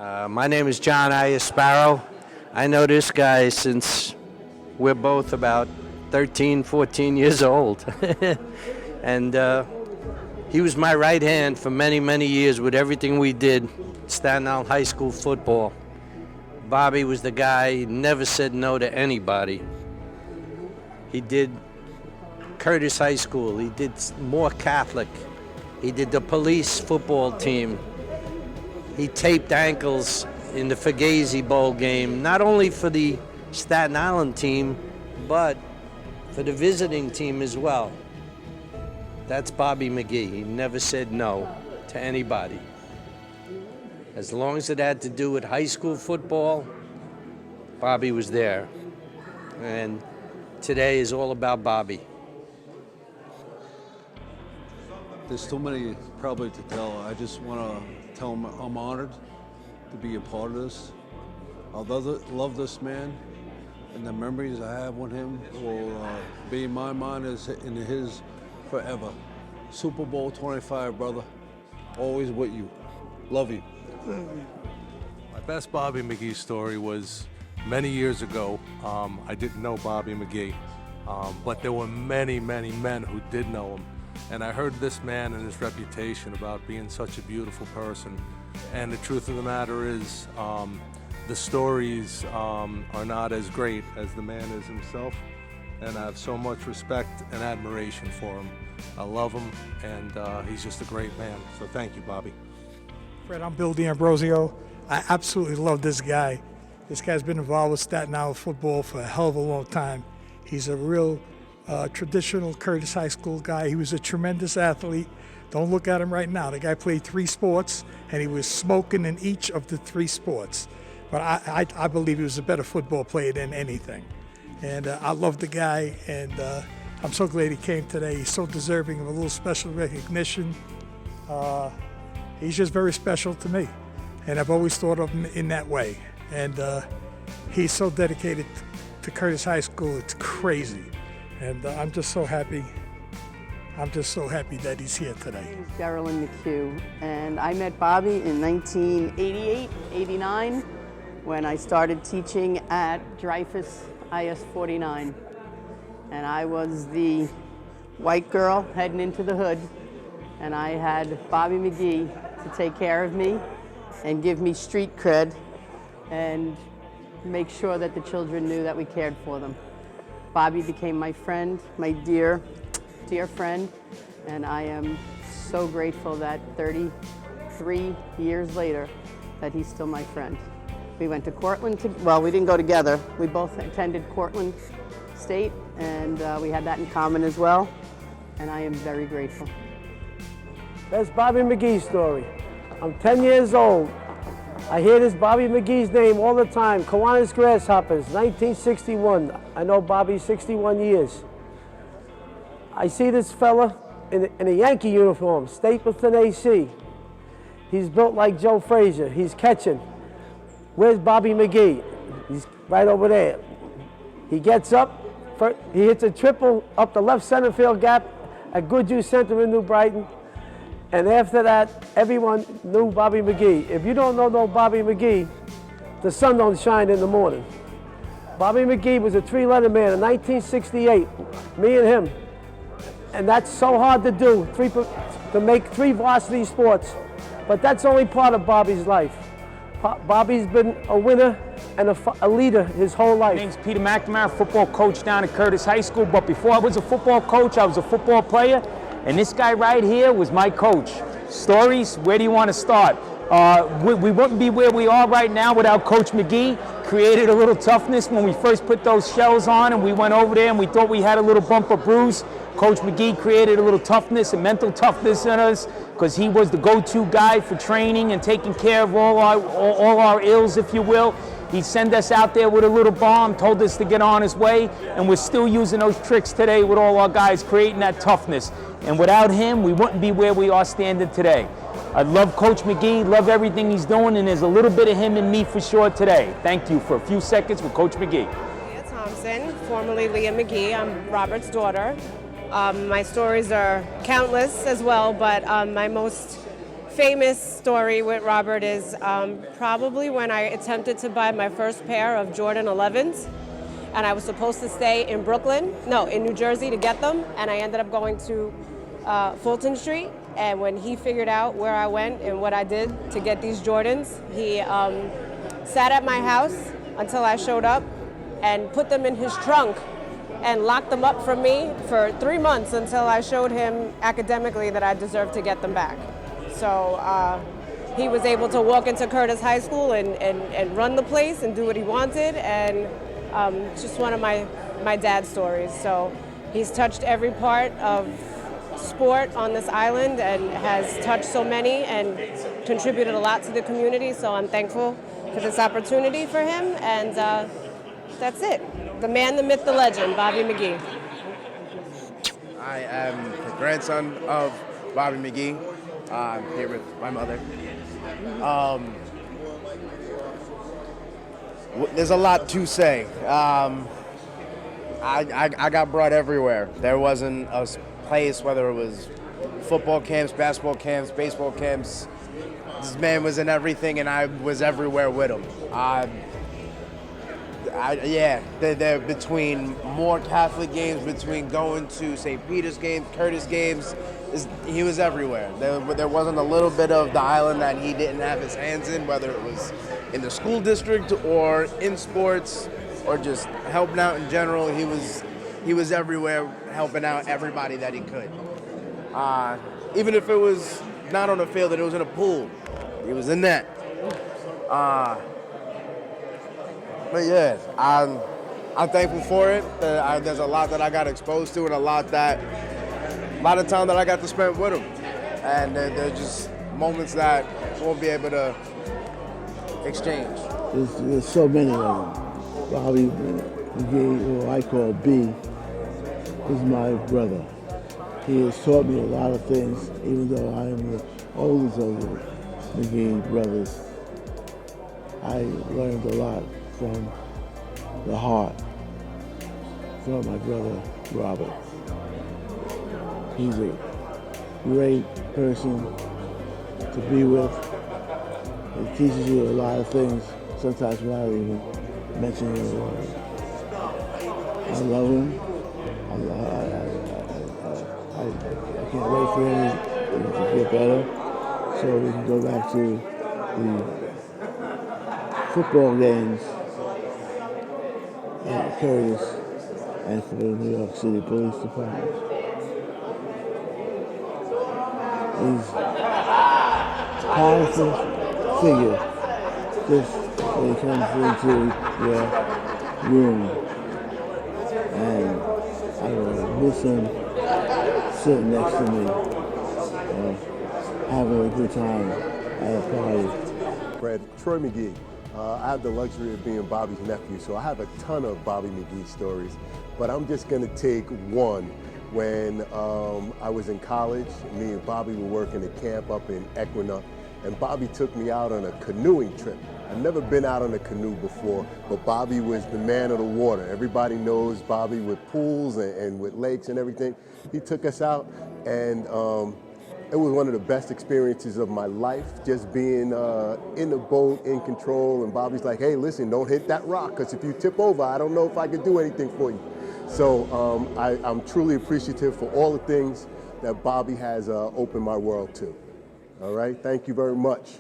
My name is John Sparrow. I know this guy since we're both about 13, 14 years old. And he was my right hand for many, many years with everything we did, Staten Island High School football. Bobby was the guy, he never said no to anybody. He did Curtis High School, he did Moore Catholic, he did the police football team. He taped ankles in the Fugazi Bowl game, not only for the Staten Island team, but for the visiting team as well. That's Bobby McGhie. He never said no to anybody. As long as it had to do with high school football, Bobby was there. And today is all about Bobby. There's too many probably to tell. I just want to tell him I'm honored to be a part of this. I love this man, and the memories I have with him will be in my mind as in his forever. Super Bowl 25, brother. Always with you. Love you. My best Bobby McGhie story was many years ago. I didn't know Bobby McGhie, but there were many, many men who did know him. And I heard this man and his reputation about being such a beautiful person. And the truth of the matter is, the stories are not as great as the man is himself. And I have so much respect and admiration for him. I love him, and he's just a great man. So thank you, Bobby. Fred, I'm Bill D'Ambrosio. I absolutely love this guy. This guy's been involved with Staten Island football for a hell of a long time. He's a real traditional Curtis High School guy. He was a tremendous athlete. Don't look at him right now. The guy played 3 sports, and he was smoking in each of the 3 sports. But I believe he was a better football player than anything. And I love the guy, and I'm so glad he came today. He's so deserving of a little special recognition. He's just very special to me, and I've always thought of him in that way. And he's so dedicated to Curtis High School, it's crazy. And I'm just so happy. I'm just so happy that he's here today. My name is Geraldine McHugh, and I met Bobby in 1988, 89, when I started teaching at Dreyfus IS 49. And I was the white girl heading into the hood, and I had Bobby McGhie to take care of me and give me street cred and make sure that the children knew that we cared for them. Bobby became my friend, my dear, dear friend, and I am so grateful that 33 years later that he's still my friend. We went to Cortland, well, we didn't go together. We both attended Cortland State, and we had that in common as well, and I am very grateful. That's Bobby McGhie's story. I'm 10 years old. I hear this Bobby McGhee's name all the time. Kiwanis Grasshoppers, 1961. I know Bobby's 61 years. I see this fella in a Yankee uniform, Stapleton AC. He's built like Joe Frazier. He's catching. Where's Bobby McGhie? He's right over there. He gets up, he hits a triple up the left center field gap at Goodhue Center in New Brighton. And after that, everyone knew Bobby McGhie. If you don't know Bobby McGhie, the sun don't shine in the morning. Bobby McGhie was a 3-letter man in 1968, me and him. And that's so hard to do, to make 3 varsity sports. But that's only part of Bobby's life. Bobby's been a winner and a leader his whole life. My name's Peter McNamara, football coach down at Curtis High School. But before I was a football coach, I was a football player. And this guy right here was my coach. Stories, where do you want to start? We wouldn't be where we are right now without Coach McGhie. Created a little toughness when we first put those shells on and we went over there and we thought we had a little bump or bruise. Coach McGhie created a little toughness and mental toughness in us because he was the go-to guy for training and taking care of all our ills, if you will. He'd send us out there with a little bomb, told us to get on his way, and we're still using those tricks today with all our guys, creating that toughness. And without him, we wouldn't be where we are standing today. I love Coach McGhie, love everything he's doing, and there's a little bit of him in me for sure today. Thank you for a few seconds with Coach McGhie. Leah Thompson, formerly Leah McGhie. I'm Robert's daughter. My stories are countless as well, but my most famous story with Robert is probably when I attempted to buy my first pair of Jordan 11s, and I was supposed to stay in in New Jersey to get them, and I ended up going to Fulton Street, and when he figured out where I went and what I did to get these Jordans, he sat at my house until I showed up and put them in his trunk and locked them up from me for 3 months until I showed him academically that I deserved to get them back. So he was able to walk into Curtis High School and run the place and do what he wanted, and just one of my dad's stories. So he's touched every part of sport on this island and has touched so many and contributed a lot to the community, so I'm thankful for this opportunity for him, and that's it. The man, the myth, the legend, Bobby McGhie. I am the grandson of Bobby McGhie. I'm here with my mother. There's a lot to say. I got brought everywhere. There wasn't a place, whether it was football camps, basketball camps, baseball camps. This man was in everything, and I was everywhere with him. They're between more Catholic games, between going to St. Peter's games, Curtis games. He was everywhere. There wasn't a little bit of the island that he didn't have his hands in, whether it was in the school district or in sports or just helping out in general. He was everywhere, helping out everybody that he could. Even if it was not on the field, it was in a pool. He was in that. But yeah, I'm thankful for it. There's a lot that I got exposed to, and a lot of time that I got to spend with him. And they're just moments that won't be able to exchange. There's so many of them. Bobby McGhie, who I call B, is my brother. He has taught me a lot of things, even though I am the oldest of the McGhie brothers. I learned a lot from the heart, from my brother Robert. He's a great person to be with. He teaches you a lot of things, sometimes without even mentioning a word. I love him. I can't wait for him to get better so we can go back to the football games at Curtis and for the New York City Police Department. He's a powerful figure just when he comes into your room. And I will miss him sitting next to me, having a good time at a party. Brad, Troy McGhie. I have the luxury of being Bobby's nephew, so I have a ton of Bobby McGhie stories, but I'm just gonna take one. When I was in college, me and Bobby were working at camp up in Equina, and Bobby took me out on a canoeing trip. I've never been out on a canoe before, but Bobby was the man of the water. Everybody knows Bobby with pools and with lakes and everything. He took us out, and it was one of the best experiences of my life, just being in the boat, in control, and Bobby's like, hey, listen, don't hit that rock, because if you tip over, I don't know if I can do anything for you. So I'm truly appreciative for all the things that Bobby has opened my world to. All right, thank you very much.